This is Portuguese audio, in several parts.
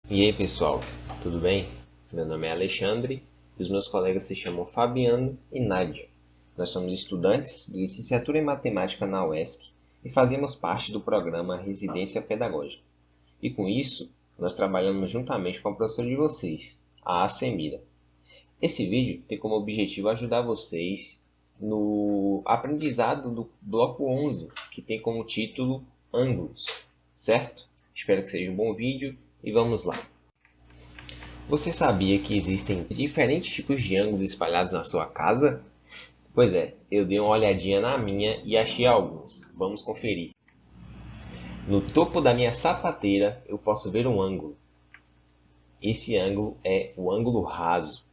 E aí pessoal, tudo bem? Meu nome é Alexandre e os meus colegas se chamam Fabiano e Nádia. Nós somos estudantes de licenciatura em matemática na UESC e fazemos parte do programa Residência Pedagógica. E com isso, nós trabalhamos juntamente com a professora de vocês, a Semira. Esse vídeo tem como objetivo ajudar vocês no aprendizado do bloco 11, que tem como título ângulos, certo? Espero que seja um bom vídeo e vamos lá. Você sabia que existem diferentes tipos de ângulos espalhados na sua casa? Pois é, eu dei uma olhadinha na minha e achei alguns. Vamos conferir. No topo da minha sapateira eu posso ver um ângulo. Esse ângulo é o ângulo raso.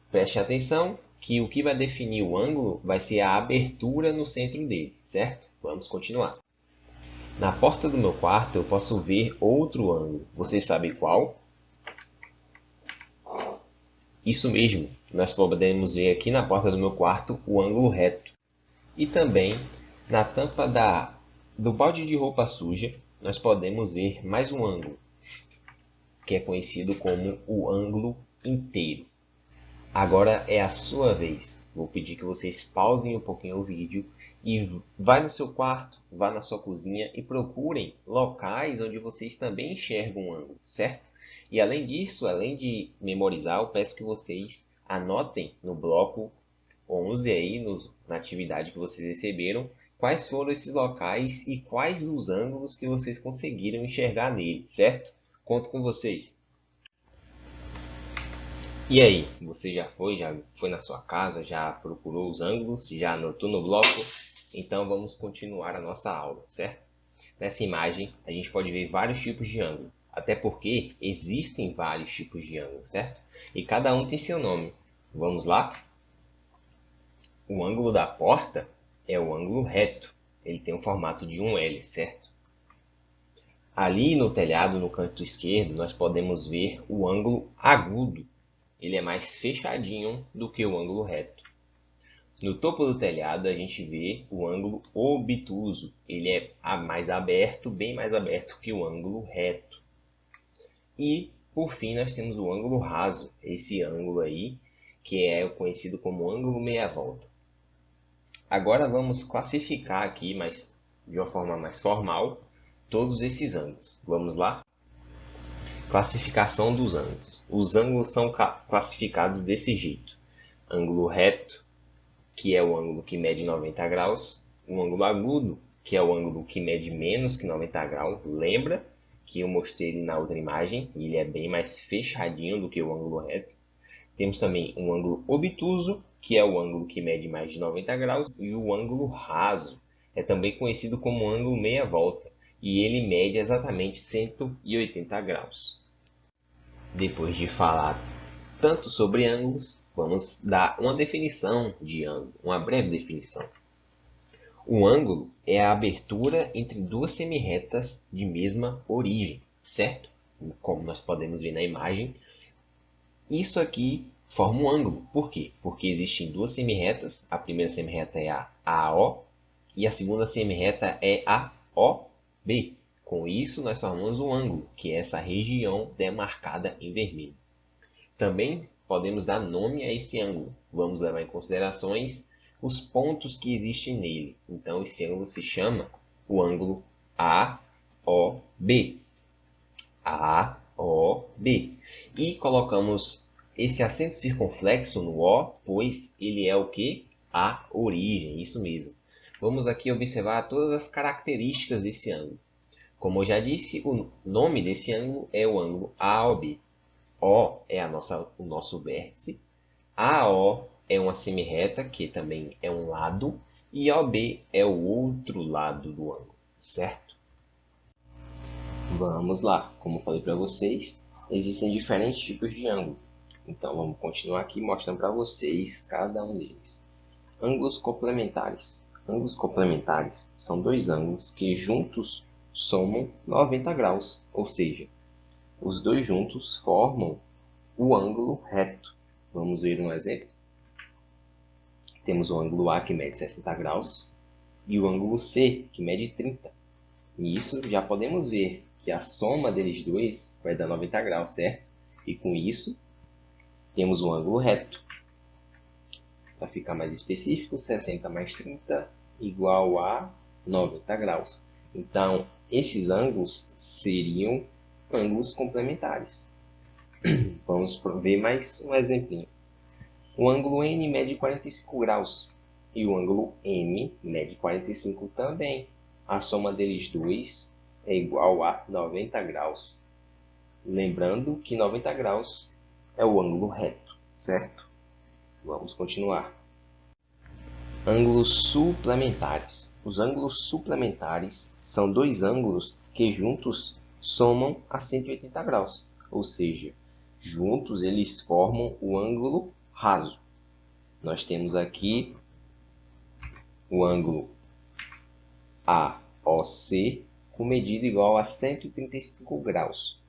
Preste atenção que o que vai definir o ângulo vai ser a abertura no centro dele, certo? Vamos continuar. Na porta do meu quarto eu posso ver outro ângulo. Você sabe qual? Isso mesmo, nós podemos ver aqui na porta do meu quarto o ângulo reto. E também na tampa do balde de roupa suja, nós podemos ver mais um ângulo, que é conhecido como o ângulo inteiro. Agora é a sua vez. Vou pedir que vocês pausem um pouquinho o vídeo e vá no seu quarto, vá na sua cozinha e procurem locais onde vocês também enxergam um ângulo, certo? E além disso, além de memorizar, eu peço que vocês anotem no bloco 11 aí, na atividade que vocês receberam, quais foram esses locais e quais os ângulos que vocês conseguiram enxergar nele, certo? Conto com vocês. E aí, você já foi na sua casa, já procurou os ângulos, já anotou no bloco? Então vamos continuar a nossa aula, certo? Nessa imagem a gente pode ver vários tipos de ângulo, até porque existem vários tipos de ângulo, certo? E cada um tem seu nome. Vamos lá? O ângulo da porta é o ângulo reto, ele tem o formato de um L, certo? Ali no telhado, no canto esquerdo, nós podemos ver o ângulo agudo. Ele é mais fechadinho do que o ângulo reto. No topo do telhado a gente vê o ângulo obtuso. Ele é mais aberto, bem mais aberto que o ângulo reto. E, por fim, nós temos o ângulo raso. Esse ângulo aí, que é conhecido como ângulo meia-volta. Agora vamos classificar aqui, mas de uma forma mais formal, todos esses ângulos. Vamos lá? Classificação dos ângulos. Os ângulos são classificados desse jeito. Ângulo reto, que é o ângulo que mede 90 graus. O ângulo agudo, que é o ângulo que mede menos que 90 graus. Lembra que eu mostrei ele na outra imagem. Ele é bem mais fechadinho do que o ângulo reto. Temos também um ângulo obtuso, que é o ângulo que mede mais de 90 graus. E o ângulo raso é também conhecido como ângulo meia-volta. E ele mede exatamente 180 graus. Depois de falar tanto sobre ângulos, vamos dar uma definição de ângulo, uma breve definição. O ângulo é a abertura entre duas semirretas de mesma origem, certo? Como nós podemos ver na imagem, isso aqui forma um ângulo. Por quê? Porque existem duas semirretas, a primeira semirreta é a AO e a segunda semirreta é a OB. Com isso, nós formamos um ângulo, que é essa região demarcada em vermelho. Também podemos dar nome a esse ângulo. Vamos levar em considerações os pontos que existem nele. Então, esse ângulo se chama o ângulo AOB. AOB. E colocamos esse acento circunflexo no O, pois ele é o que? A origem, isso mesmo. Vamos aqui observar todas as características desse ângulo. Como eu já disse, o nome desse ângulo é o ângulo AOB. O é o nosso vértice, AO é uma semirreta, que também é um lado, e OB é o outro lado do ângulo, certo? Vamos lá, como eu falei para vocês, existem diferentes tipos de ângulo. Então vamos continuar aqui mostrando para vocês cada um deles. Ângulos complementares. Ângulos complementares são dois ângulos que juntos somam 90 graus, ou seja, os dois juntos formam o ângulo reto. Vamos ver um exemplo. Temos o ângulo A, que mede 60 graus, e o ângulo C, que mede 30. E isso já podemos ver que a soma deles dois vai dar 90 graus, certo? E com isso, temos um ângulo reto. Para ficar mais específico, 60 mais 30 igual a 90 graus. Então, esses ângulos seriam ângulos complementares. Vamos ver mais um exemplinho. O ângulo N mede 45 graus e o ângulo M mede 45 também. A soma deles dois é igual a 90 graus. Lembrando que 90 graus é o ângulo reto, certo? Vamos continuar. Ângulos suplementares. Os ângulos suplementares são dois ângulos que juntos somam a 180 graus, ou seja, juntos eles formam o ângulo raso. Nós temos aqui o ângulo AOC com medida igual a 135 graus.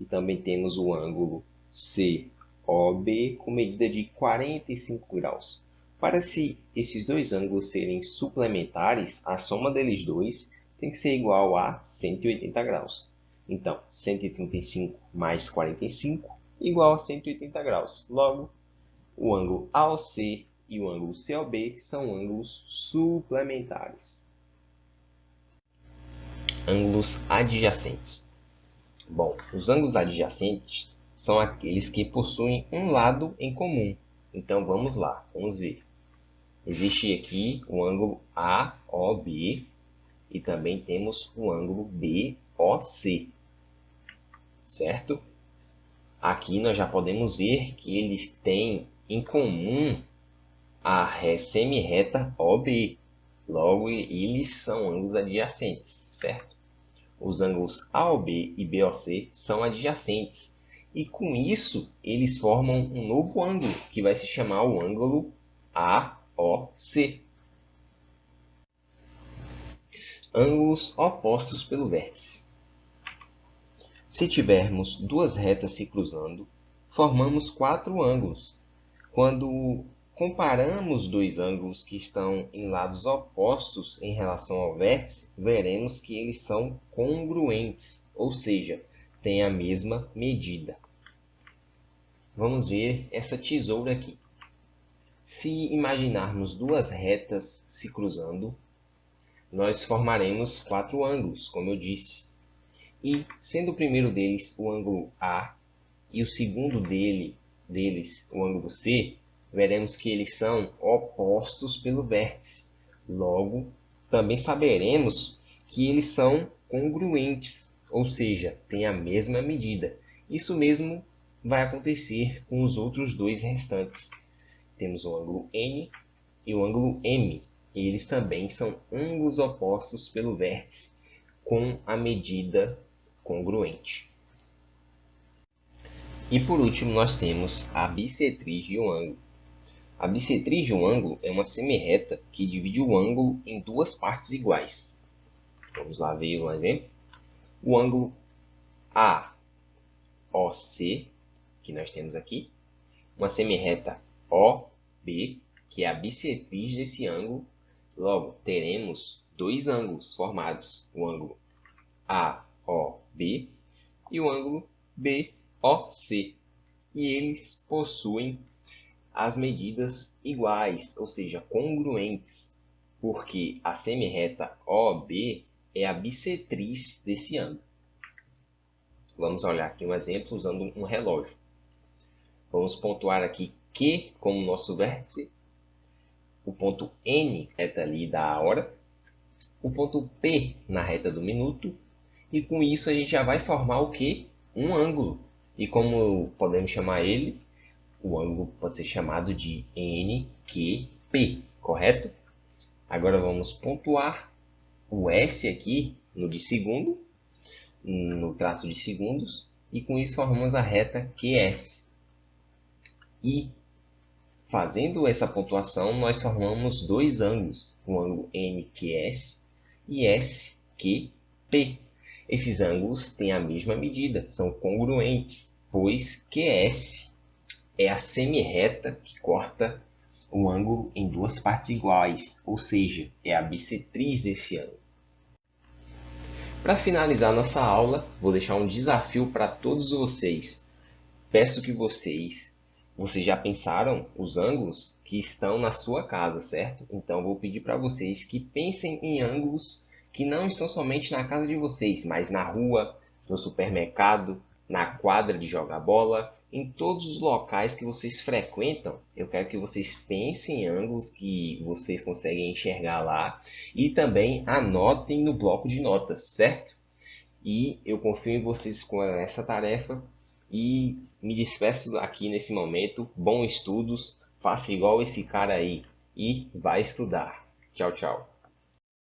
E também temos o ângulo COB com medida de 45 graus. Para esses dois ângulos serem suplementares, a soma deles dois tem que ser igual a 180 graus. Então, 135 mais 45 igual a 180 graus. Logo, o ângulo AOC e o ângulo COB são ângulos suplementares. Ângulos adjacentes. Bom, os ângulos adjacentes são aqueles que possuem um lado em comum. Então, vamos lá, vamos ver. Existe aqui o ângulo AOB e também temos o ângulo BOC, certo? Aqui nós já podemos ver que eles têm em comum a semi-reta OB. Logo, eles são ângulos adjacentes, certo? Os ângulos AOB e BOC são adjacentes. E com isso, eles formam um novo ângulo, que vai se chamar o ângulo AOC. Ângulos opostos pelo vértice. Se tivermos duas retas se cruzando, formamos quatro ângulos. Quando comparamos dois ângulos que estão em lados opostos em relação ao vértice, veremos que eles são congruentes, ou seja, têm a mesma medida. Vamos ver essa tesoura aqui. Se imaginarmos duas retas se cruzando, nós formaremos quatro ângulos, como eu disse. E, sendo o primeiro deles o ângulo A e o segundo deles o ângulo C, veremos que eles são opostos pelo vértice. Logo, também saberemos que eles são congruentes, ou seja, têm a mesma medida. Isso mesmo vai acontecer com os outros dois restantes. Temos o ângulo N e o ângulo M. E eles também são ângulos opostos pelo vértice, com a medida congruente. E por último, nós temos a bissetriz de um ângulo. A bissetriz de um ângulo é uma semi-reta que divide o ângulo em duas partes iguais. Vamos lá ver um exemplo. O ângulo AOC, que nós temos aqui, uma semi-reta OB, que é a bissetriz desse ângulo. Logo, teremos dois ângulos formados, o ângulo AOB e o ângulo BOC. E eles possuem as medidas iguais, ou seja, congruentes, porque a semi-reta OB é a bissetriz desse ângulo. Vamos olhar aqui um exemplo usando um relógio. Vamos pontuar aqui Q como nosso vértice, o ponto N, reta ali da hora, o ponto P na reta do minuto, e com isso a gente já vai formar o quê? Um ângulo. E como podemos chamar ele? O ângulo pode ser chamado de NQP, correto? Agora vamos pontuar o S aqui no de segundo, no traço de segundos, e com isso formamos a reta QS. E fazendo essa pontuação, nós formamos dois ângulos, o ângulo NQS e SQP. Esses ângulos têm a mesma medida, são congruentes, pois QS é a semi-reta que corta o ângulo em duas partes iguais, ou seja, é a bissetriz desse ângulo. Para finalizar nossa aula, vou deixar um desafio para todos vocês. Peço que vocês já pensaram os ângulos que estão na sua casa, certo? Então vou pedir para vocês que pensem em ângulos que não estão somente na casa de vocês, mas na rua, no supermercado, na quadra de jogar bola, em todos os locais que vocês frequentam. Eu quero que vocês pensem em ângulos que vocês conseguem enxergar lá e também anotem no bloco de notas, certo? E eu confio em vocês com essa tarefa e me despeço aqui nesse momento. Bons estudos, faça igual esse cara aí e vai estudar. Tchau, tchau.